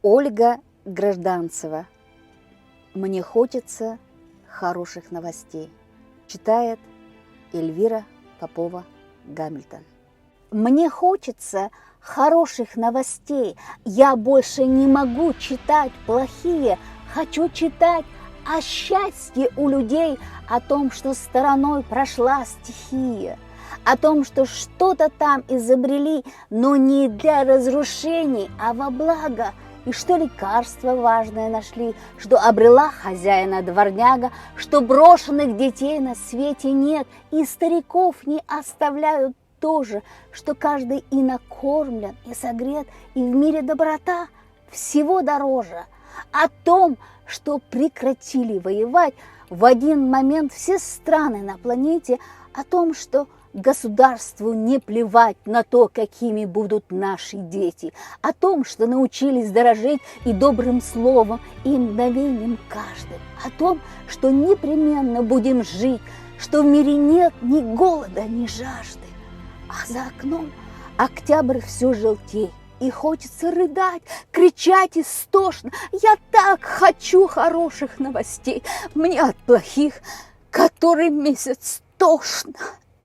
Ольга Гражданцева. Мне хочется хороших новостей. Читает Эльвира Попова-Гамильтон. Мне хочется хороших новостей. Я больше не могу читать плохие. Хочу читать о счастье у людей, о том, что стороной прошла стихия, о том, что что-то там изобрели, но не для разрушений, а во благо, и что лекарство важное нашли, что обрела хозяина дворняга, что брошенных детей на свете нет, и стариков не оставляют тоже, что каждый и накормлен, и согрет, и в мире доброта всего дороже, о том, что прекратили воевать в один момент все страны на планете, о том, что государству не плевать на то, какими будут наши дети, о том, что научились дорожить и добрым словом, и мгновением каждым, о том, что непременно будем жить, что в мире нет ни голода, ни жажды, а за окном октябрь все желтей. И хочется рыдать, кричать истошно. Я так хочу хороших новостей. Мне от плохих который месяц тошно.